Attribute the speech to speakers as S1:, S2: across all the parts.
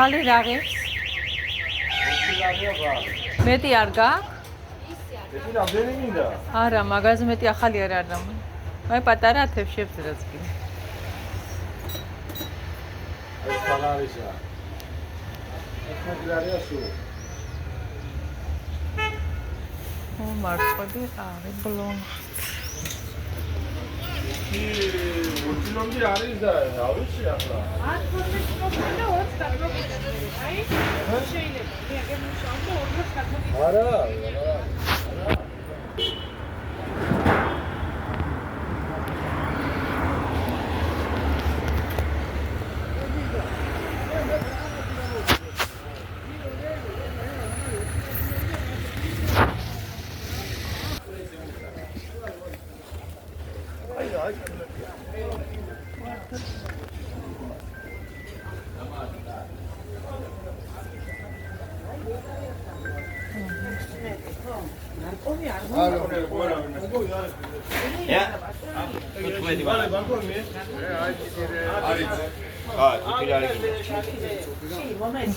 S1: ბალი რა ღირს? მეტი არ გაქვს?
S2: მეტი რამდენი მინდა?
S1: არა, მაგაზე მეტი ახალი არ არის. აი პატარა ათებში რაც კი.
S2: ეს ფანარისა. ეხლა სულ.
S1: მარცხები არის ბლონი.
S2: უცილონდი არის და რა ვიცი ახლა.
S3: 10 კილომეტრი და 20 კილომეტრი. აი შეიძლება. მე აგერ მუშაობ და 40 კილომეტრი.
S2: არა.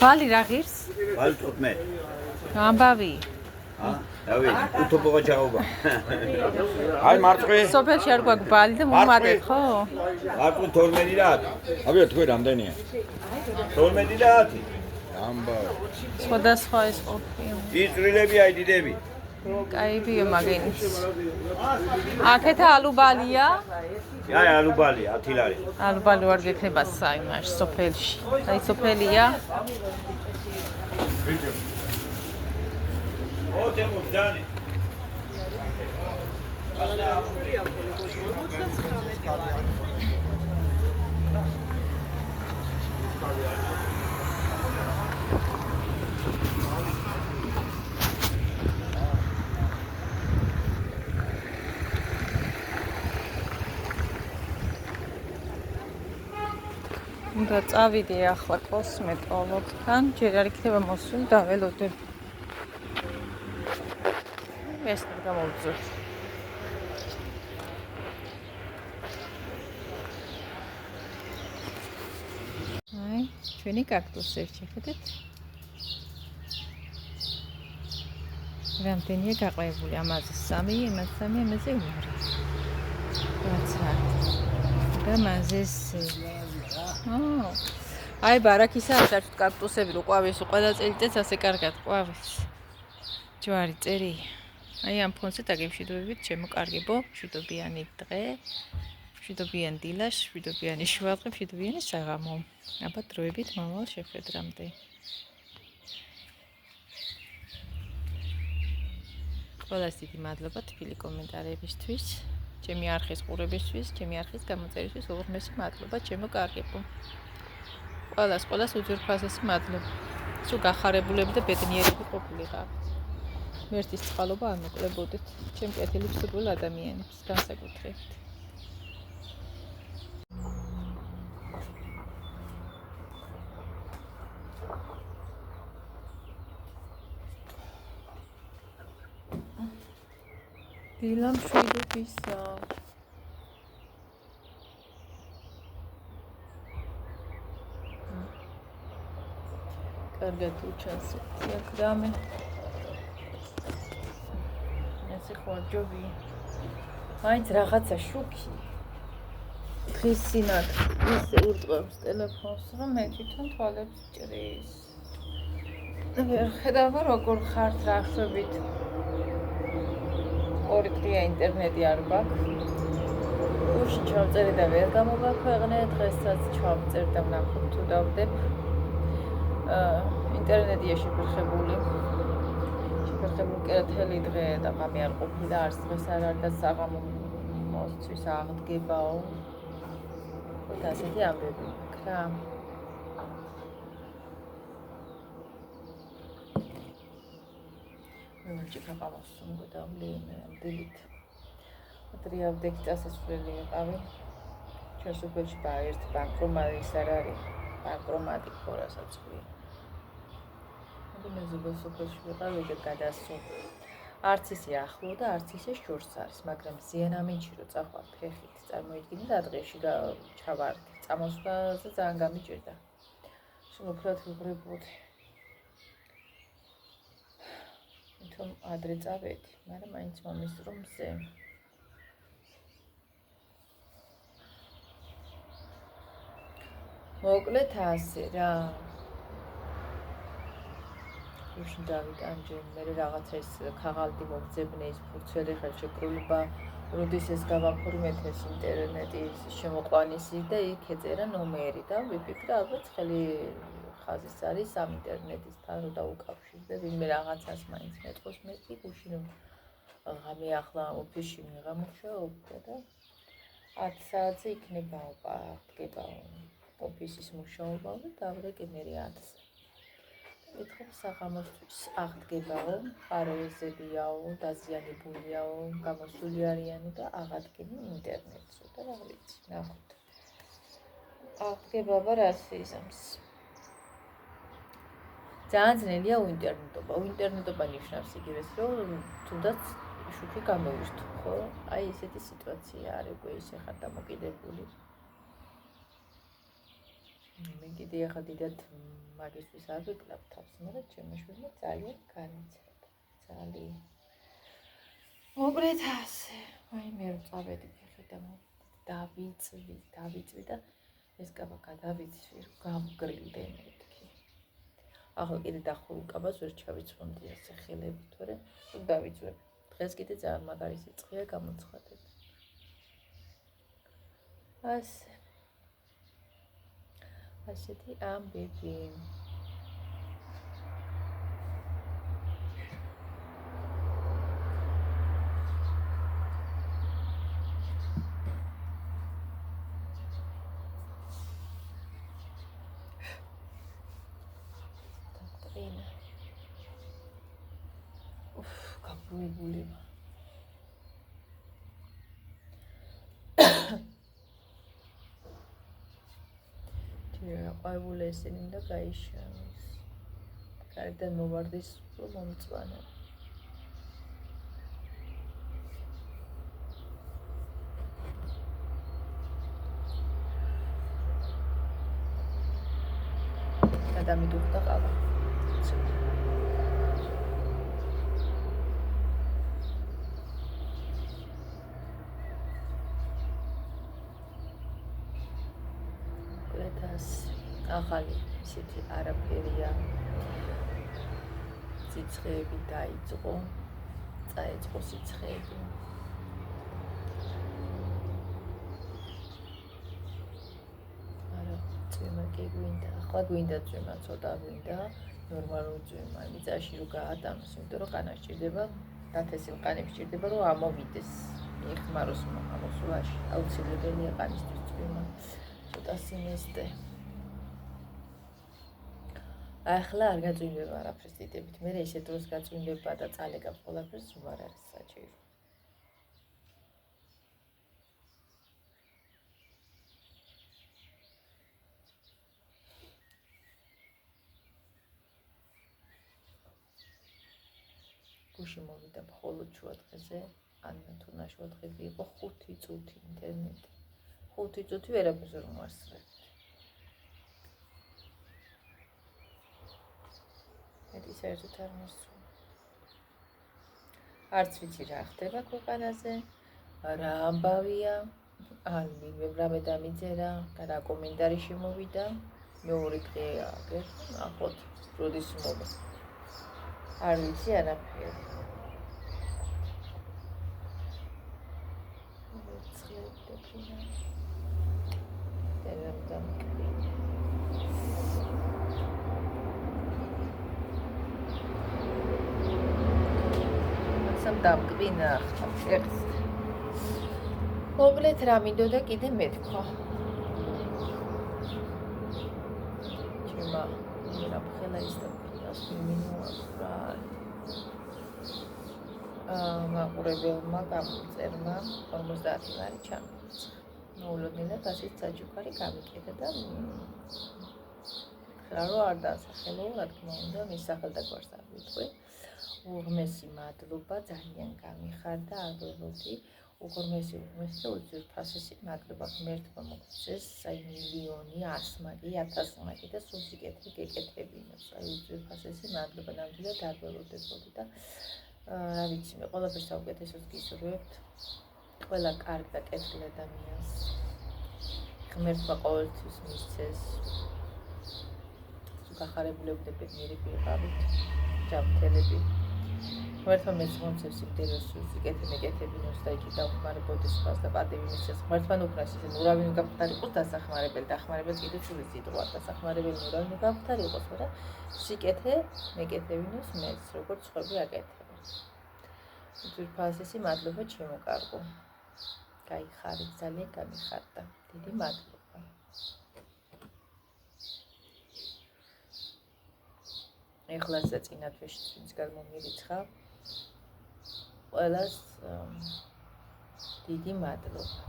S1: ბალი რა ღირს?
S4: ბალი 15.
S1: ამბავი.
S4: დავი, უთობოა ჩაობა. აი მარწყვი.
S1: სოფელში არ გვაქვს ბალი და მომატეთ, ხო?
S4: მარწყვი 12 და 10. აბიო თქვენ რამდენია? 12 და 10. ამბავი.
S1: სხვადასხვა ეს ყოფილი.
S4: ის წვრილები აი დიდები.
S1: კაიბიო მაგინის. აქეთ ალუბალია.
S4: აი ალუბალია 10 ლარი.
S1: ალუბალი ვარ გექნება საიმაში სოფელში. აი სოფელია.
S4: ო დემოდანი.
S1: უნდა წავიდე ახლა კოსმეტოლოგთან, ჯერ არ იქნება მოსული და ველოდებ. ეს გამოვძვირ. აი, ჩვენი კაქტუსები შეხედეთ. რამდენია გაყრებული? ამაზე 3, იმას 3, ამაზე 2. რაცა. და მაზესი. აი ბარაკისა საერთოდ კაქტუსები რო ყვავის ყველა წელიწადს ასე კარგად ყვავის. ჯვარი წერი. აი ამ ფონზე დაგემშვიდობებით შემოკარგებო, მშვიდობიანი დღე, მშვიდობიანი დილა, მშვიდობიანი შუადღე, მშვიდობიანი საღამო. აბა დროებით მომავალ შეხვედრამდე. ყველას დიდი მადლობა თბილი კომენტარებისთვის. ჩემი არხის ყურებისთვის, ჩემი არხის გამოწერისთვის უღრმესი მადლობა, ჩემო კარგებო. ყველას უძვირფასესი მადლობა. სულ გახარებულები და ბედნიერები ყოფილიყავ. მერთის წყალობა არ მოკლებოდეთ, ჩემ კეთილი მსურველ ადამიანებს განსაკუთრებით. დილა მშვიდობისა. კარგად უჩანს აქ ესე ხო ჯობი. მაინც რაღაცა შუქი. დღის სინათლე ისე ურტყავს ტელეფონს, რომ მე თვითონ თვალებს ჭრის. ვერ ხედავ როგორ ხართ რა ხვებით. 2 დღეა ინტერნეტი არ გვაქვს. გუშინ ჩავწერე და ვერ გამოვაქვეყნე, დღესაც ჩავწერ და ვნახოთ თუ დავდებ. ინტერნეტია შეფერხებული. კეთილი დღე და ღამე არ ყოფილა, არც დღეს არ არის და საღამო მოსწვის აღდგებაო. და ასეთი ამბები რა. მეჭიქა გამოსუნდა და დილით. ტრიავდექი დასასვლელი იყავი. ჩვენ სოფელში ერთ ბანკრომატი არ არის. ბანკრომატი ხორასაც ვი. მე სოფელში ვიყავი და გადასულ. არც ისე ახლო და არც ისე შორს არის, მაგრამ ზიანამინჩი რო წახვარ ფეხით, წარმოიდგინე რა დღეში ჩავარდი. წამოსვლაზე ძალიან გამიჭირდა. შემოფრად ვიღრებოდი. თუმ ადრე წავედი, მაგრამ მაინც მომისწრო მზე. მოკლედ ასე რა. უშინ დავიტანჯე, მე რაღაცა ის ქაღალდი მომძებნე ის ფურცელი ხელშეკრულება, როდის ეს გავაფორმეთ ეს ინტერნეტის შემოყვანისი და იქ ეწერა ნომერი და ვიფიქრე ალბათ ხელი ხაზის არის ამ ინტერნეტისთან რომ დაუკავშირდე ვინმე რაღაცას მაინც მეტყოს მეტი უშინ ღამე ახლა ოფისში მიღამუშაობდა და 10 საათზე იქნებაო დგებაო ოფისის მუშაობა და დავრეკე მე 10-ზე. ეთქებ საღამოსთვის აღდგებაო, პარეზებიაო, დაზიანებულიაო, გამოსული არიანი და აღადგენი ინტერნეტზე და რა ვიცი, ნახოთ. აღდგება რას იზამს? ძალიან ძნელია უინტერნეტობა. უინტერნეტობა ნიშნავს იგივეს, რომ თუნდაც შუქი გამოვიშთო, ხო? აი ესეთი სიტუაცია არის, უკვე ისე ხარ დამოკიდებული. მე კიდე ახლა დიდად მაგისტრის არ ვიკლავ თავს, მაგრამ ჩემი შვილმა ძალიან განიცადა. ძალიან. მოკლედ ასე. აი მე რომ წავედი ფეხი და დავიწვი და ეს კაბა გადავიცვი, გავგრილდე მეთქი. ახლა კიდე დახურუკაბას ვერ ჩავიწყონდია სახელები, თორე დავიძვები. დღეს კიდე ძალიან მაგარი სიცხეა გამოცხადეთ. ასეთი ამბები. გაბუებული. ყვავებული ესენი და გაიშანოს. გარედან მოვარდის მომწვანე. გადამიდუხდა ყავა. ახალი ისეთი არაფერია. სიცხეები დაიწყო, წაეწყო სიცხეები. არა, წვიმა კი გვინდა, ახლა გვინდა წვიმა, ცოტა გვინდა, ნორმალური წვიმა, მიწაში რო გაატანოს, იმიტომ რომ ყანა სჭირდება, დათესილ ყანებს სჭირდება, რომ ამოვიდეს, მიეხმაროს ამოსვლაში. აუცილებელია ყანისთვის წვიმა, ცოტა სიმესტე. ახლა არ გაწვიმდება არაფერს დიდებით. მე ესე დროს გაწვიმდება და წალეგავს ყველაფერს, რომ არ არის საჭირო. გუში მოვიდა მხოლოდ შუადღეზე, ან თუ ნაშუადღეზე იყო 5 წუთი ინტერნეტი. 5 წუთი ვერაფერს ვერ მოასწრებ. მეტი საერთოდ არ მოსწონს. არც ვიცი რა ხდება ქვეყანაზე, რა ამბავია, ან რამე დამიწერა და რა კომენტარი შემოვიდა. მეორე დღეა, ნახოთ, როდის მოვა. არ ვიცი არაფერი. დამკვინა ხერხს. მოკლედ რა მინდოდა კიდე მეთქვა. ჩემმა რა ფხელა ის და ფხელას მინუა. მაყურებელმა გამწერმა 50 ლარი ჩამოიწყო. მოულოდნელად ასეთ საჩუქარი გამიკეთა და ხლა რო არ დასახელო, რა თქმა უნდა, მის სახელდაგვარს არ ვიტყვი. უღმესი მადლობა, ძალიან გამიხარდა, აგებოდი. უღმესი და უძირფასესი მადლობა ღმერთმა მოგწეს, აი მილიონი, 100 მაგი, 1000 მაგი და სულ სიკეთე გეკეთებინოს. აი უძირფასესი მადლობა, ნამდვილად არ ველოდებოდი და რა ვიცი, მე ყველაფერს საუკეთესოს გისურვებთ. ყველა კარგ და კეთილ ადამიანს. ღმერთმა ყოველთვის მისცეს. გახარებულები და ბედნიერი ვიყავით. ჯანმრთელები. ღმერთმა მეცმოცებს იმდენს სიკეთე მეკეთებინოს და იქ დავხმარებოდეს მას და პატივი მისცეს. ღმერთმა უკრას ისე ურავინ გაფხარიყოს დასახმარებელი, დახმარებელს კიდე სული სიტყვა დასახმარებელი ურავინ გაფხარიყოს, მაგრამ სიკეთე მეკეთებინოს მეც, როგორც ხვები აკეთებ. უძირფასესი მადლობა ჩემო კარგო. გაიხარეთ, ძალიან გამიხარდა. დიდი მადლობა. ეხლაც წინა თვეში ვინც გამომირიცხა. ყველას დიდი მადლობა.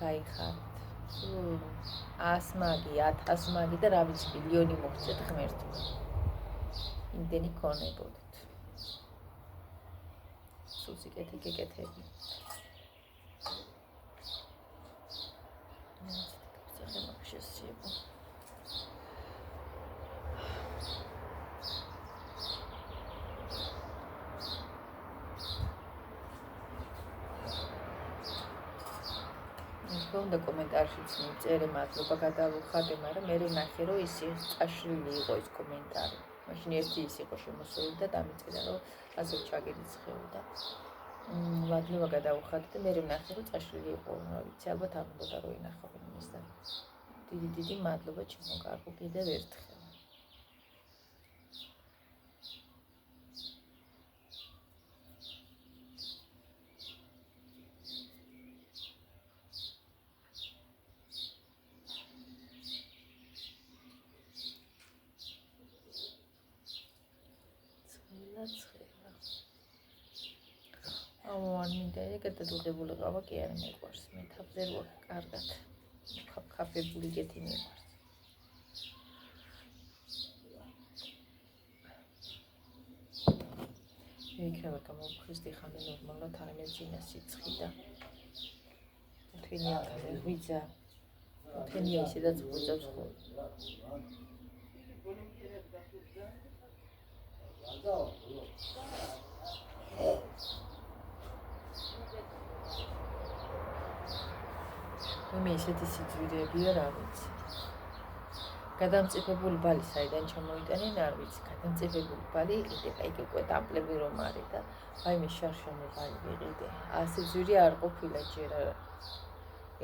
S1: გაიხარეთ. 100 მაგი, 1000 მაგი და რა ვიცი მილიონი მოგწეთ ღმერთმა. იმდენი ქონებოდეთ. სულ სიკეთე გეკეთები. თქვა უნდა კომენტარშიც მიწერე მადლობა გადავუხადე, მაგრამ მე ვნახე რომ ის წაშლილი იყო ის კომენტარი. მაშინ ერთი ის იყო შემოსული და დამიწერა რომ ასე ჩაგერიცხეოდა. მადლობა გადავუხადე და მე ვნახე რომ წაშლილი იყო, რა ვიცი, ალბათ არ უნდა რომ ინახავენ იმის და დიდი მადლობა ჩემოგარგო კიდევ ერთხელ. არ მინდა გადადუღებული ყავა კი არ მიყვარს. მე თაფზე რო კარგად ქაფებული გეთი მიყვარს. მე იქნება გამოვხიზდი ხანე ნორმალურად არ მეძინა სიცხი და თვინია ვიძა. თვინია ისედაც გუძავს ხო. მე ისეთი სიძვირეებია რა ვიცი. გადამწიფებული ბალი საიდან ჩამოიტანენ არ ვიცი. გადამწიფებული ბალი იყიდება იქ უკვე დამპლები რომ არის და აი მე შარშანი ბალი ვიყიდე. ასე ძვირი არ ყოფილა ჯერ.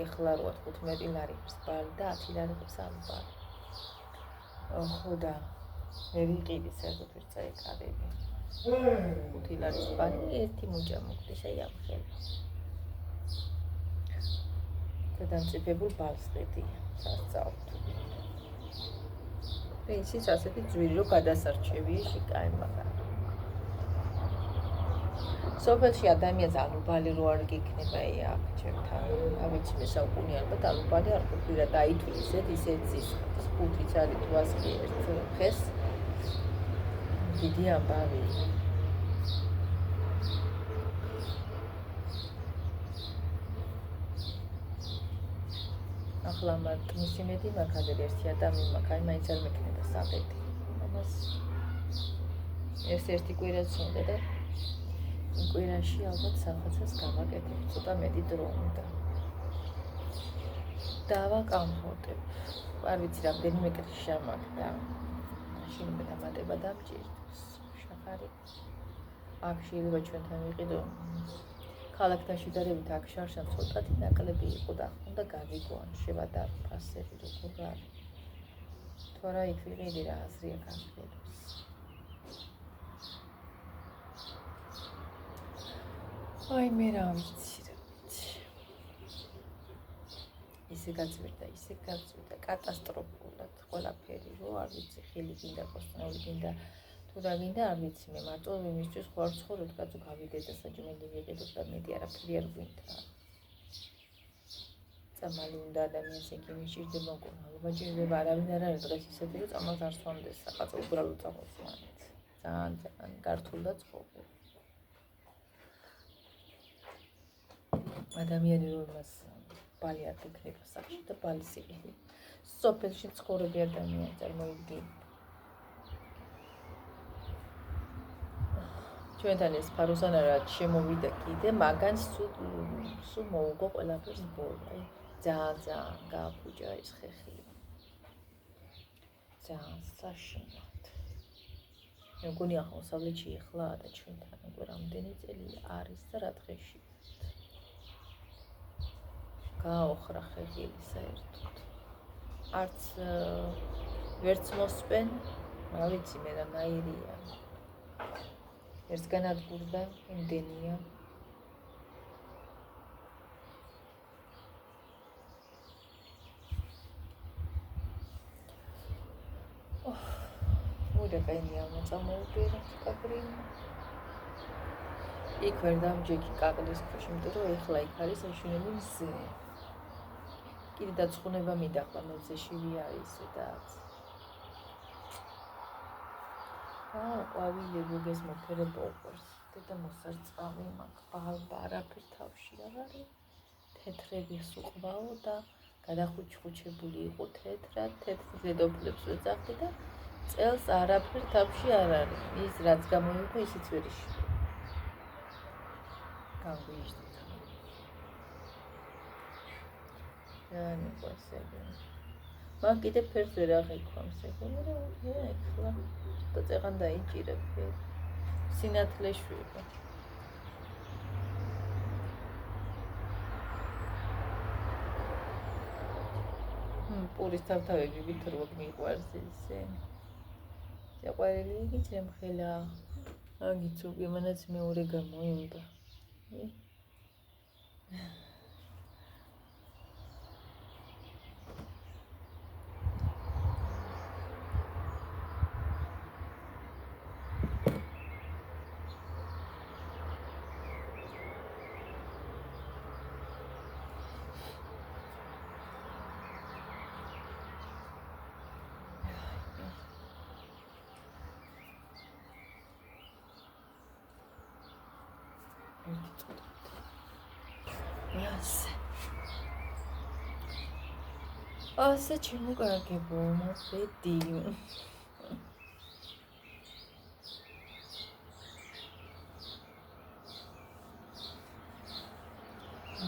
S1: ეხლა რო 15 ლარიხის ბალი და 10 ლარიხის ამ ბალი. ხო და მე ვიყიდი საერთოდ წაიკარები. 5 ლარიხის ბალი ერთი მუჭა მოგდი შეიამხელი. გადამწიფებულ ბალს ყიდი სასწაულთ. და ისიც ასეთი ძვირი რომ გადასარჩევია შეკაი მაგრამ. სოფელში ადამიანს ალუბალი რო არ გიქნება აქ ჩემთან. ავიცი მე საუკუნე ალბათ ალუბალი არ ყოფილა და აითვლი ისეთ ზის 5 წელი თვას კი ერთ ხეს. დიდი ამბავი. ახლა მარტის იმედი მაგალითად ერთი ადამიანი მაგალითად მაინც არ მექნება საბედი. ამას ერთი კვირაც უნდა და იმ კვირაში ალბათ რაღაცას გავაკეთებ, ცოტა მეტი დრო უნდა. დავაკამფორტებ. არ ვიცი რამდენიმე კრიშა მაქვს და მაშინ მე დამატება დამჭირდეს. შახარი. აქ შეიძლება ჩვენთან ვიყიდო. ქალაქთან შედარებით აქ შარშან ცოტათი ნაკლები იყო და უნდა გავიგოან შევადა ფასები როგორ არის. თუ არა იქ ვიყიდი რა აზრია გამყიდოს. აი მე რა ვიცი. ისე გაწვირდა კატასტროფულად ყველაფერი რო არ ვიცი ხილი გინდა კოსტნეული გინდა თუ რა გინდა არ ვიცი მე მარტო იმისთვის ხوار ცხოვრობ კაცო გავიდე და საჭმელი ვიყიდოთ და მეტი არაფერი არ გვინდა. წამალი უნდა ადამიანს იგი მიჭირდება მოკურნალობა ჭირდება არავინ არ არის დღეს ისეთი რომ წამალს არ სვამდეს საკაცო უბრალოდ წამალს მანეთ. ძალიან გართულდა ცხოვრება. ადამიანი რომ მას ბალი არ გქნება სახში და ბალის იყიდი. სოფელში ცხოვრები ადამიანი წარმოიდგინე. ჩვენთან ეს ფარუსანარა შემოვიდა კიდე, მაგან სულ მოუგო ყველაფერს ბოლო. ძალიან გააფუჭა ეს ხეხი. ძალიან საშინლად. მე მგონი აღმოსავლეთში ეხლა და ჩვენთან უკვე რამდენი წელი არის და რა დღეში. გააოხრა ხეხილი საერთოდ. არც ვერც მოსპენ, რა ვიცი მე რა ნაირია. ერთს განადგურდა იმდენია. მოდა კაინია მოწამოუპირა კაკრინი. იქ ვერ დამჯექი კაკლის ქვეშ, იმიტომ რომ ეხლა იქ არის აშენებული მზე. კიდე დაწყუნება მიდახლა მზე შივი არის სადაც. ყვავილი გუგეს მოფერება უყურს. დედა მოსარწყავი მაქვს. ბალბა არაფერ თავში არ არის. თეთრები სუყვაო და გადახუჩხუჩებული იყო თეთრად, თეთრ ზედოფლებს ვეძახდი და წელს არაფერ თავში არ არის. ის რაც გამოიყო, ისიც ვერ იშვა. განგვიჟდა. რა მიყვარს ეგ. მან კიდე ფერს ვერ აღიქვამს ეგ, მაგრამ ეხლა და წეღან დაიჭირებ. სინათლე შვება. პურის თავთავები ვითრობ მიყვარს ისე. საყვარელი იგი ჩემხელა. აგიცუგი მანაც მეორე გამოიმდა. ასე შემოგარგებო მოფედი.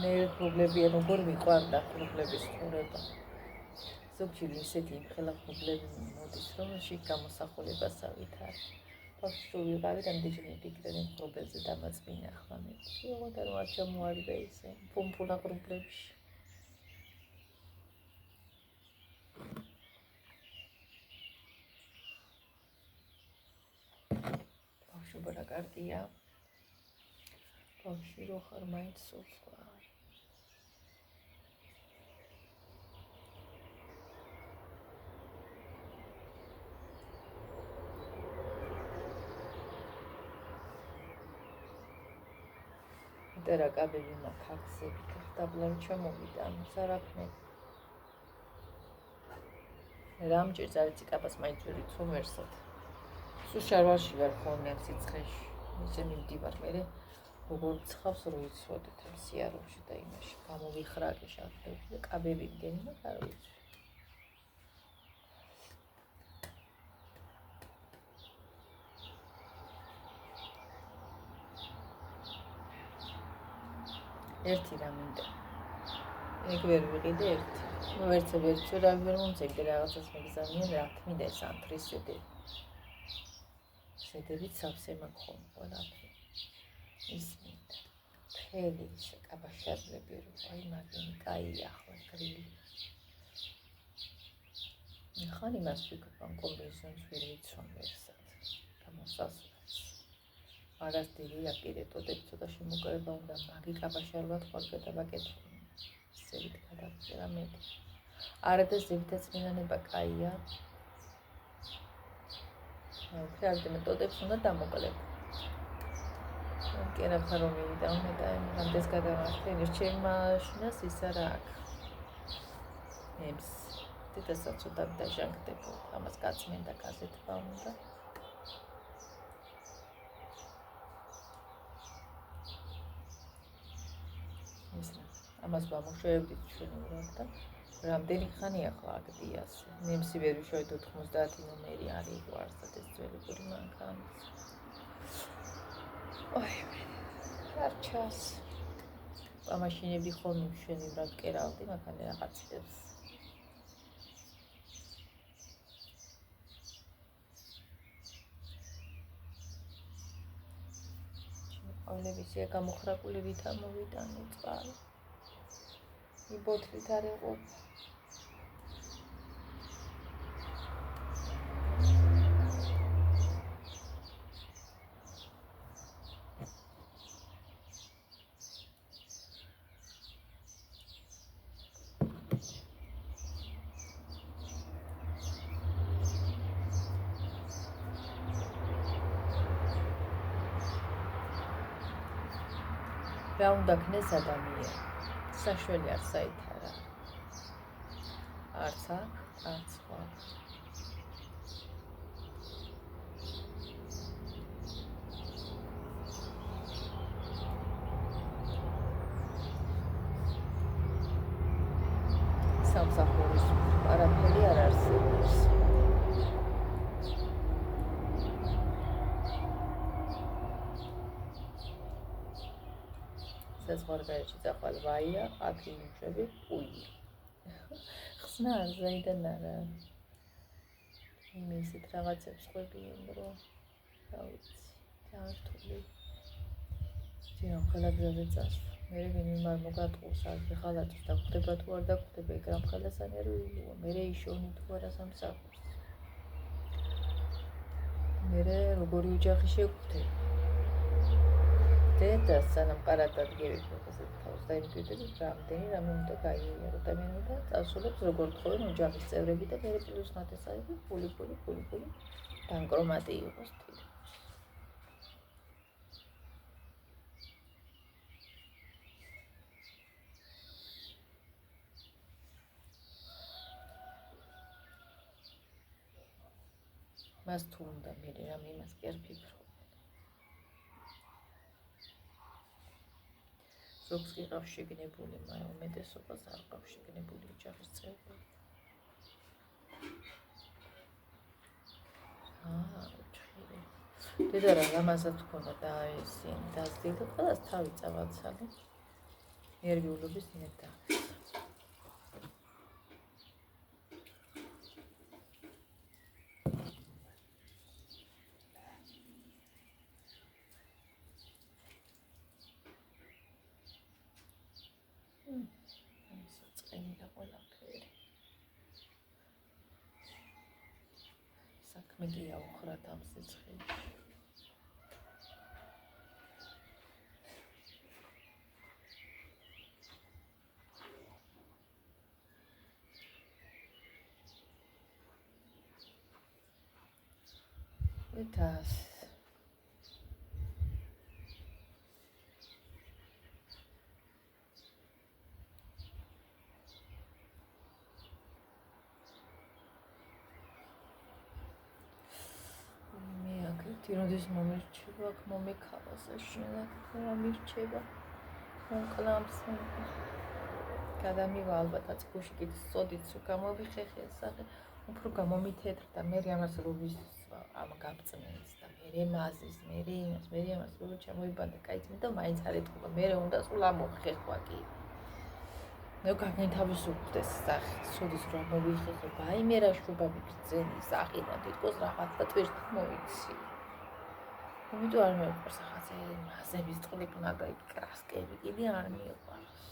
S1: მე პრობლემია როგორ მიყვარდა პრობლემის თორება. ზოგჯერ ისეთი იმხელა პრობლემები მოდის, რომ შიგ გამოსახულებასავით არის. ბავშვი ვიყავი, რამდენჯერმე ვფიქრობდი პრობლემზე დამაწმინე ახლა მე. როგორ არ ჩამოარიდა ისე ფუმფულა პრობლემში. ბავშვობა კარგია. ბავშვი რო ხარ მაინც სულს ყარ. Dera kabeli makakse tablan çamovida sarapne. Ramjir zaliti kabas maituri tsumersat. Susharvashi var khonnem sitsxeshi. Ise mivdivar mere როგორ ცხავს რო იცოდეთ ამ სიარულში და იმაში გამოვიხრაგე შარდები და კაბები მგენი და არ ვიცი. ერთი რა მინდა. ეგ ვერ ვიყიდე ერთი. ვერც რა ვერ მომწევდი რაღაცას მეგზავნიან რა მინდა ეს ანტრის შედი. შედებით სავსე მაქონ ყველაფერი. ის მინდა. ხელი ის კაბაშარლები რო აი მაგინი კაია ხო გრილი. ხანი მას ვიქნან კომბინეზონს ვერ ვიცვამ ერთად. გამოსასვლელს. Agaz diri აპირე ტოდები ცოტა შემოკრება უნდა მაგი კაბაშარლად ხვალ გადავაკეთო. ზევით გადავწერა მე. არა და ზევითაც მიანება კაია. ფრალდე მეთოდებს უნდა დამოკლებ. კი რა ხარომი და მე და რამდენს გადავახტენ ჩემ მაშინას ის არა აქვს. ემს თითქოს ცოტა დაჟანგდებო. ამას გაწმენდა გაზეთმა უნდა. ამას ვამუშავებდით ჩვენ უბრალოდ და რამდენი ხანი ახლა აგდიას. ნემსი ვერ ვიშოვეთ 90 ნომერი არის ვარსად ეს ძველებური მანქანა. ოი, არჩას. ამაშინები ხოლმე ჩვენ უბრალოდ კერავდი, მაგრამ რაღაცებს. ყოველივე გამოხრაკული ვით ამოვიტანე წყალი. ბოთლით არ იყო. რა უნდა ქნეს ადამიანი? საშველი არ საითარა. არც აქ, არც სხვა. სამსახურის არაფერი არ არსებობს. საზღვარგარეთში წაყვალ ვაია, აქ იმუშები პუია. ხსნა ზაიდან არა. იმისით რაღაცებს ყვებიან, რომ რა ვიცი, დაართული. ძიო ხელაგზაზე წასვლა. მე ვინმე მოგატყუს აგ ხალათს და ხვდება თუ არ დაგხვდება ეგ რამ ხელასანი არ ვიულო. მე იშოვნი თუ არა სამსახურს. მე როგორი ოჯახი შევხვდები. და სანამ პარადად გერიფოს თავს დაიმკვიდრები რამდენი რამე უნდა გაიარო და მე უნდა წასულებს როგორ თხოვენ ოჯახის წევრები და მე პლუს ნათესავები ფული ბანკრომატი იყოს თვითონ მას თუ უნდა მე რამე იმას კი არ ფიქრობ ზოგს კი ყავს შეგნებული, მაგრამ უმეტესობას არ ყავს შეგნებული ოჯახის წევრები. ჭირე. დედა რა ამასაც თქონდა და ეს დაზდიდა ყველას თავი წავაცალე. ნერვიულობის ნეტა. საქმე გია უხრათ ამ სიცხეში. ეთას როდის მომირჩება, აქ მომექავა საშინელად, რა მირჩება, მომკლამს, გადამივა ალბათ აწკუში კიდე სწოდით, რომ გამოვიხეხე სახე, უფრო გამომითეთრდა, მე ამას როვის ამ გაბწნეს და მე მაზის, მე ამას რო ჩამოიბანდა, კაიც და მაინც არ ეთქობა, მე უნდა სულ ამოვიხეხვა კი. მე გაგენთავისუფლდეს სახე, სწოდის რომ მოვიხეხება, აი მე რა შუბები გძენი სახიდან, თითქოს რაღაცა ტვირთი მოიცი. იმიტომ არ მეუყვარს ახაზე მაზების წყლიბნა და კრასკები კიდე არ მიყვარს.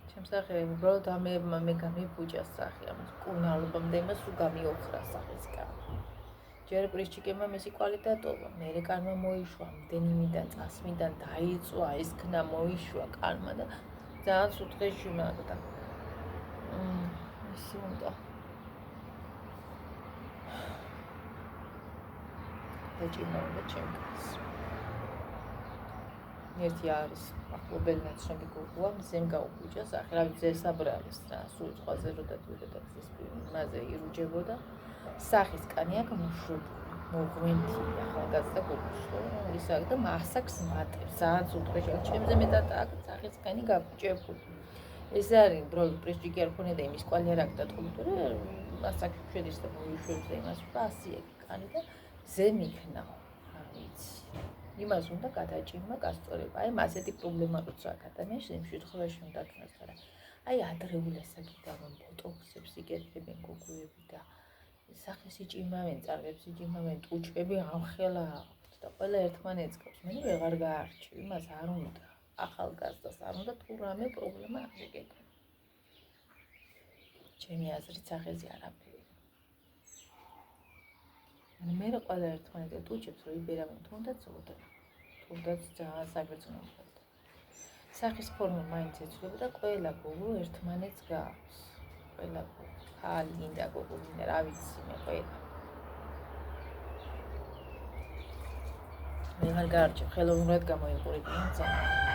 S1: ჩემს სახე უბრალოდ მე გამიბუჯა სახე ამას კუნალობამდე იმას თუ გამიოხრა სახესკა. ჯერ პრიჩიკემა მისი კვალიტატობა, მერე კანმა მოიშვა, მდენიმიდან წასმიდან დაიწვა ეს ქნა მოიშვა კანმა და ძალიან სუთხეში მაგდა. ისი უნდა დაჭიმავდა ჩემს. ერთი არის ახლობელი ნაცნობი გოგოა, მზემ გაუგუჯა სახე, რა ვიცი ესაბრალეს რა, სულ სხვაზე რო დადიოდა ის მაზე ირუჯებოდა. სახის კანი აქ მოშრობილი, მოღვენთილი, ახალგაზრდა გოგოსო, ის აქ და მასაკს მატებს, ძალიან სუთხეში, ჩემზე მეტად აქ სახის კანი გაგუჭებული. ეს არის უბრალოდ პრესტიგი არ ქონია და იმის კვალი არ აქვს დატყობილი, მასაკი შედის და მოიშვებს და იმას და ასია კანი და ზემიქნა, არ ვიცი. იმას უნდა გადაჭიმა გასწორება. აი ასეთი პრობლემა როცა აქვს ადამიანში, იმ შემთხვევაში უნდა ქნას, მაგრამ აი ადრეული ასაკიდან რომ ბოტოქსებს იკეთებენ გოგოები და სახეს იჭიმავენ, წარგებს იჭიმავენ, ტუჩები ამხელა აქვთ და ყველა ერთმანეთს გავს. მე ვეღარ გაარჩევ, იმას არ უნდა. ახალგაზრდას არ უნდა თუ რამე პრობლემა არ ეკეთება. ჩემი აზრით სახეზე არაფერი. მე რა ყველა ერთმანეთს ტუჩებს რომ იბერავენ თუნდაც ძალიან საგრძნობლად. სახის ფორმა მაინც ეცვლება და ყველა გოგო ერთმანეთს გავს. ყველა ხალი გინდა გოგო გინდა რა ვიცი მე ყველა. მე არ გაარჩევ ხელოვნურად გამოიყურებიან ძალიან.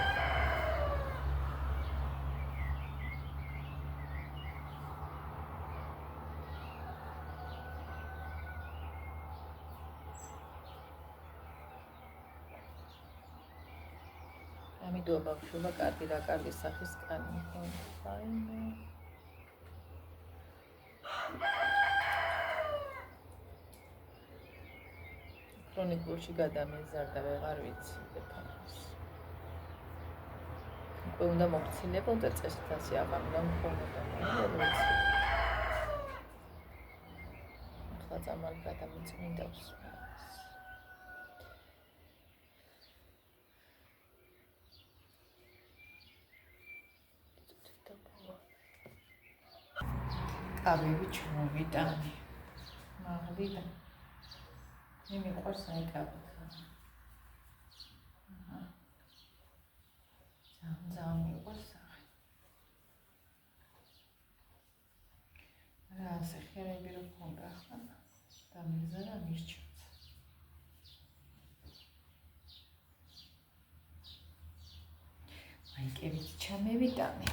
S1: ამიტომ ბავშვობა კარგი და კარგი სახის კანი ხონდა. ქრონიკულში გადამეზარდა ვეღარ ვიცი დეფანს. უნდა მოგცინებოდა წესდასი აღარ უნდა მქონოდა მაგრამ ახლა წამალი გადამიწმინდავს კაბები ჩმოვიტანი მაღლიდა მე მიყვარს აი კაბი ძალიან მიყვარს რა სახერები რო ქონდა ახლა და მიზარა მირჩევს მაიკებით ჩამევიტანე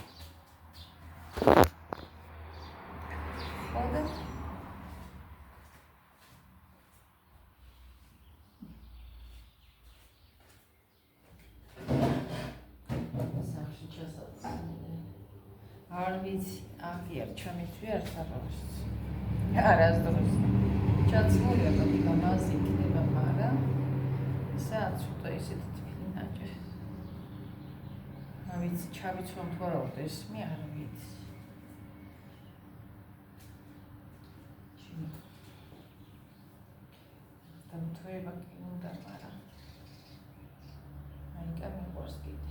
S1: ხოდა არ ვიცი, აღიარ ჩამიწვი არ საბავს. არასდროს. ჩაცმულია და მას იქნება, მაგრამ სადაც უდა ისეთი თბილი ნაჭერი. არ ვიცი, ჩავიცვამ თუ არა უნდა ესმი, არ ვიცი. დამთვევა კი უნდა, მაგრამ აი გამიყვარს კიდე.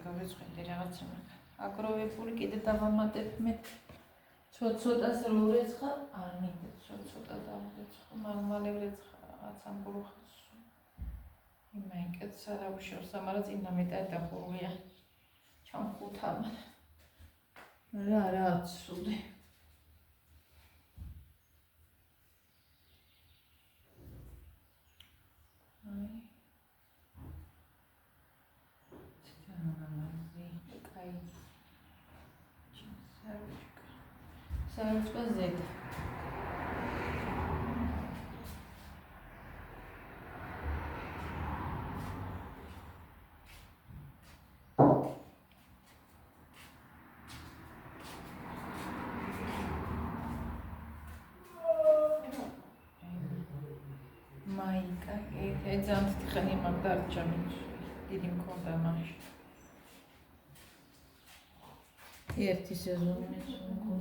S1: გავეცხვი რაღაცა აგროვებული კიდე დავამატებ მე ცოტას რო რეცხა არ მინდა ცოტა დავეცხო მალე რეცხა რაღაცა გულხოს იმაიკეც არა უშავს ამარა წინა მეტად დახურულია ჩამხუთავ რა ცუდი აი Sarıçka zeydi. Maika, edzant tixani magdar çamış. Dilim konda maş. Erti sezon mezun konda.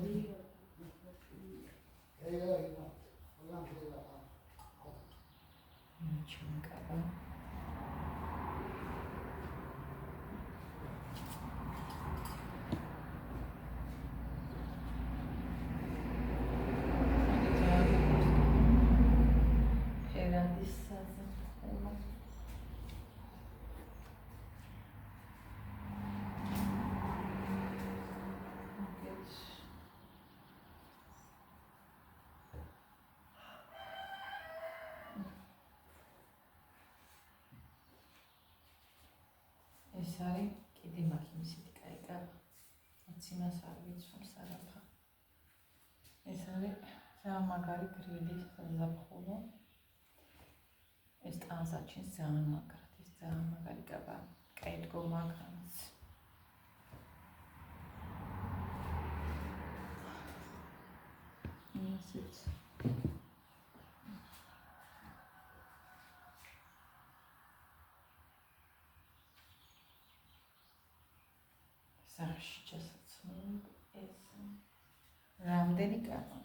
S1: ეს არის კიდე მაგიმისით კაიკა. აციმას არ ვიცვამ სარაფა. ეს არის ძალიან მაგარი გრილი ზაფხულო. ეს ტანსაჩინს ძალიან მაგრად, ეს ძალიან მაგარი კაბა. კაი დგომა განს. ისიც სახში ჩასაცმული ეს რამდენი კაბა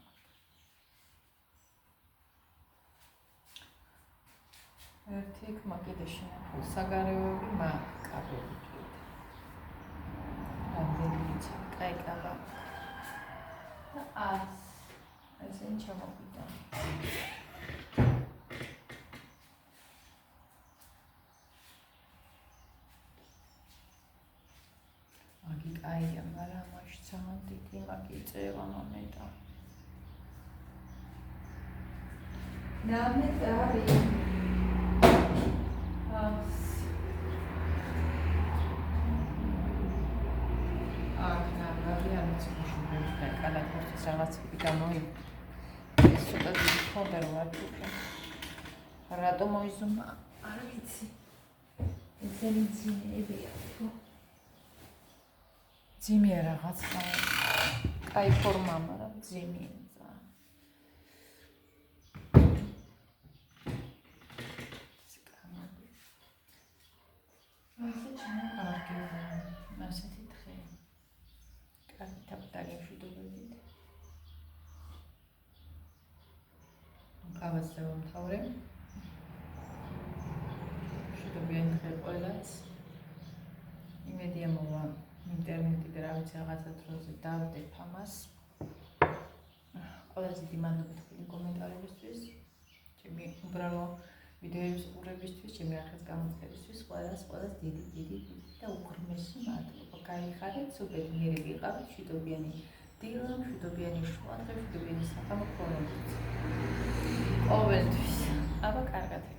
S1: ერთი იქ მაგიდე შენახულ საგარეოები კაბები კიდე რამდენი იცი კაი კაბა და ესენი ჩამოვიდა აია, მაგრამ მაშ ძალიან დიდი მაგი წევა მომენტა. ნამეთ არის. ნამარი არის მაშინ კალათოს რაღაცები გამოი. ცოტა დიდი ხონდა რომ არ ჩუქე. რატომ მოიზომა? არ ვიცი. ესენი ძიმეებია. ძიმეა რაღაცა. კაი ფორმა, მაგრამ ძიმეა. ასეთი დღე. კარგი თაფტარი მშვიდობებით. ყავას დავამთავრე. მშვიდობიანი დღე ყველას. იმედია მოვა ინტერნეტი და რა ვიცი რაღაცა დროზე დავდებ ამას. ყველაზე დიდი მადლობა თქვენი კომენტარებისთვის. ჩემი უბრალო ვიდეოების ყურებისთვის, ჩემი ახალ გამოცხადებისთვის, ყველას დიდი და უღრმესი მადლობა. გაიხარეთ, სუპერნიერი ვიყავით, მშვიდობიანი დილა, მშვიდობიანი შუა დღე, მშვიდობიანი საფრთხე. ყოველთვის. აბა კარგად.